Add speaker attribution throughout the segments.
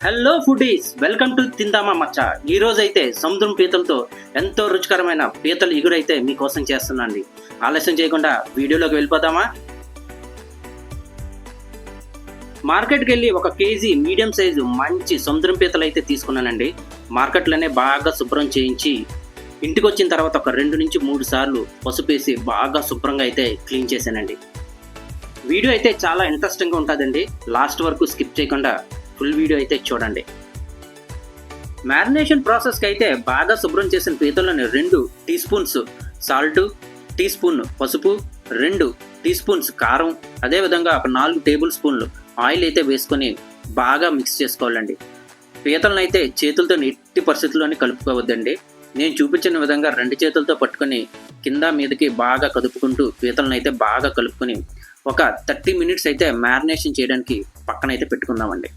Speaker 1: Hello foodies, welcome to తిందామా మచ్చ. ఈ రోజు అయితే సముద్రం పీతలతో ఎంతో రుచికరమైన పీతల ఇగురైతే మీకోసం చేస్తున్నాండి. ఆలస్యం చేయకుండా వీడియోలోకి వెళ్ళిపోదామా? మార్కెట్కి వెళ్ళి 1 కేజీ మీడియం సైజు మంచి సముద్రం పీతలు అయితే తీసుకున్నానండి. మార్కెట్లోనే బాగా శుభ్రం చేయించి ఇంటికి వచ్చిన తర్వాత ఒక 2 నుంచి 3 సార్లు పసుపు వేసి బాగా శుభ్రంగా అయితే క్లీన్ చేశానండి. వీడియో అయితే చాలా ఇంట్రెస్టింగ్గా ఉంటుందండి. లాస్ట్ వరకు స్కిప్ చేయకుండా ఫుల్ వీడియో అయితే చూడండి. మ్యారినేషన్ ప్రాసెస్కి అయితే బాగా శుభ్రం చేసిన పీతల్లోని 2 teaspoons salt, teaspoon పసుపు, 2 టీ స్పూన్స్ కారం, అదేవిధంగా ఒక 4 టేబుల్ స్పూన్లు ఆయిల్ అయితే వేసుకొని బాగా మిక్స్ చేసుకోవాలండి. పీతలను అయితే చేతులతో ఎట్టి పరిస్థితుల్లోనే కలుపుకోవద్దండి. నేను చూపించిన విధంగా 2 చేతులతో పట్టుకొని కింద మీదకి బాగా కదుపుకుంటూ పీతలను అయితే బాగా కలుపుకొని ఒక 30 మినిట్స్ అయితే మ్యారినేషన్ చేయడానికి పక్కన అయితే పెట్టుకుందామండి.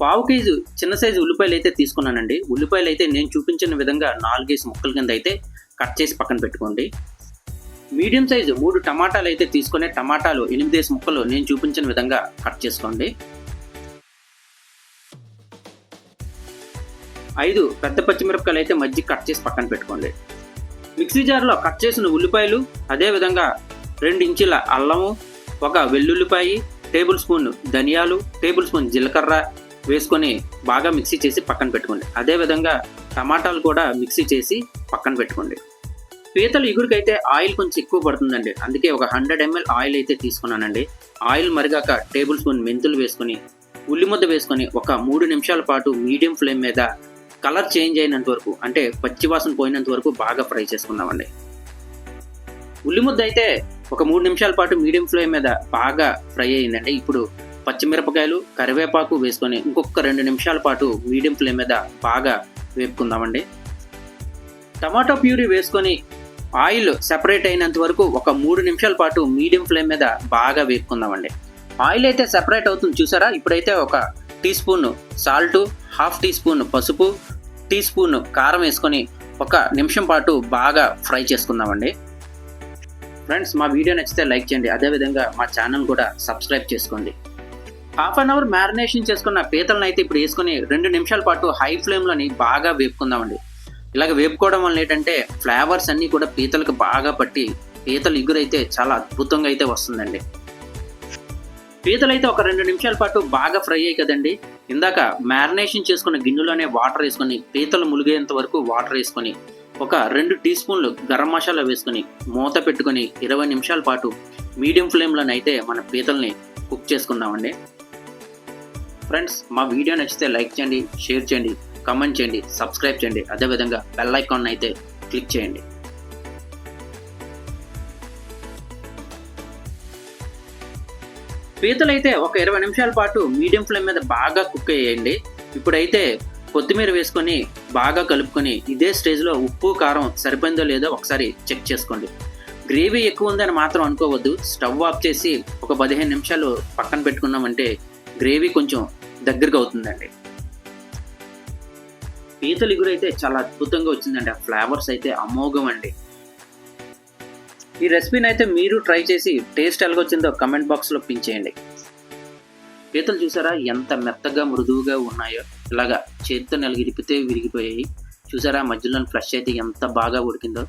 Speaker 1: 1/2 కేజీ చిన్న సైజు ఉల్లిపాయలు అయితే తీసుకున్నానండి. ఉల్లిపాయలు అయితే నేను చూపించిన విధంగా 4 ముక్కల కింద అయితే కట్ చేసి పక్కన పెట్టుకోండి. మీడియం సైజు 3 టమాటాలు అయితే తీసుకునే టమాటాలు 8 ముక్కలు నేను చూపించిన విధంగా కట్ చేసుకోండి. 5 పెద్ద పచ్చిమిరపకాయలు అయితే మధ్య కట్ చేసి పక్కన పెట్టుకోండి. మిక్సీ జార్లో కట్ చేసిన ఉల్లిపాయలు, అదేవిధంగా 2 ఇంచుల అల్లము, 1 వెల్లుల్లిపాయి, టేబుల్ స్పూన్ ధనియాలు, టేబుల్ స్పూన్ జీలకర్ర వేసుకొని బాగా మిక్సీ చేసి పక్కన పెట్టుకోండి. అదేవిధంగా టమాటాలు కూడా మిక్సీ చేసి పక్కన పెట్టుకోండి. పీతల ఇగురికైతే ఆయిల్ కొంచెం ఎక్కువ పడుతుందండి. అందుకే ఒక 100 ml ఆయిల్ అయితే తీసుకున్నానండి. ఆయిల్ మరిగాక టేబుల్ స్పూన్ మెంతులు వేసుకొని ఉల్లి ముద్ద వేసుకొని ఒక 3 నిమిషాల పాటు మీడియం ఫ్లేమ్ మీద కలర్ చేంజ్ అయినంత వరకు, అంటే పచ్చివాసన పోయినంత వరకు బాగా ఫ్రై చేసుకుందామండి. ఉల్లి ముద్ద అయితే ఒక 3 నిమిషాల పాటు మీడియం ఫ్లేమ్ మీద బాగా ఫ్రై అయ్యిందండి. ఇప్పుడు పచ్చిమిరపకాయలు, కరివేపాకు వేసుకొని ఇంకొక 2 నిమిషాల పాటు మీడియం ఫ్లేమ్ మీద బాగా వేపుకుందామండి. టమాటో ప్యూరీ వేసుకొని ఆయిల్ సెపరేట్ అయినంత వరకు ఒక 3 నిమిషాల పాటు మీడియం ఫ్లేమ్ మీద బాగా వేపుకుందామండి. ఆయిల్ అయితే సెపరేట్ అవుతుంది చూసారా. ఇప్పుడైతే ఒక teaspoon salt, 1/2 teaspoon పసుపు, టీ స్పూన్ కారం వేసుకొని 1 నిమిషం పాటు బాగా ఫ్రై చేసుకుందామండి. ఫ్రెండ్స్, మా వీడియో నచ్చితే లైక్ చేయండి. అదేవిధంగా మా ఛానల్ కూడా సబ్స్క్రైబ్ చేసుకోండి. 1/2 అవర్ మ్యారినేషన్ చేసుకున్న పీతలను అయితే ఇప్పుడు వేసుకొని 2 నిమిషాల పాటు హై ఫ్లేమ్లోని బాగా వేపుకుందామండి. ఇలాగ వేపుకోవడం వల్ల ఏంటంటే ఫ్లేవర్స్ అన్నీ కూడా పీతలకు బాగా పట్టి పీతల ఇగురు అయితే చాలా అద్భుతంగా అయితే వస్తుందండి. పీతలు అయితే ఒక 2 నిమిషాల పాటు బాగా ఫ్రై అయ్యాయి కదండి. ఇందాక మ్యారినేషన్ చేసుకున్న గిన్నెలోనే వాటర్ వేసుకొని పీతలు ములిగేంత వరకు వాటర్ వేసుకొని ఒక 2 టీ స్పూన్లు గరం మసాలా వేసుకొని మూత పెట్టుకొని 20 నిమిషాల పాటు మీడియం ఫ్లేమ్లోనైతే మన పీతల్ని కుక్ చేసుకుందామండి. ఫ్రెండ్స్, మా వీడియో నచ్చితే లైక్ చేయండి, షేర్ చేయండి, కామెంట్ చేయండి, సబ్స్క్రైబ్ చేయండి. అదేవిధంగా బెల్ ఐకాన్ అయితే క్లిక్ చేయండి. పీతలైతే ఒక 20 నిమిషాల పాటు మీడియం ఫ్లేమ్ మీద బాగా కుక్ అయ్యేయండి. ఇప్పుడైతే కొత్తిమీర వేసుకొని బాగా కలుపుకొని ఇదే స్టేజ్లో ఉప్పు కారం సరిపోయిందో లేదో ఒకసారి చెక్ చేసుకోండి. గ్రేవీ ఎక్కువ ఉందని మాత్రం అనుకోవద్దు. స్టవ్ ఆఫ్ చేసి ఒక 15 నిమిషాలు పక్కన పెట్టుకున్నామంటే గ్రేవీ కొంచెం దగ్గరగా అవుతుందండి. పీతల ఇగురు అయితే చాలా అద్భుతంగా వచ్చిందండి. ఆ ఫ్లేవర్స్ అయితే అమోఘం అండి. ఈ రెసిపీని అయితే మీరు ట్రై చేసి టేస్ట్ ఎలాగొచ్చిందో కమెంట్ బాక్స్లో పిన్ చేయండి. పీతలు చూసారా ఎంత మెత్తగా మృదువుగా ఉన్నాయో. ఇలాగా చేతితో నలిగిరిపితే విరిగిపోయాయి. చూసారా మధ్యలో ఫ్రెష్ అయితే ఎంత బాగా ఉడికిందో.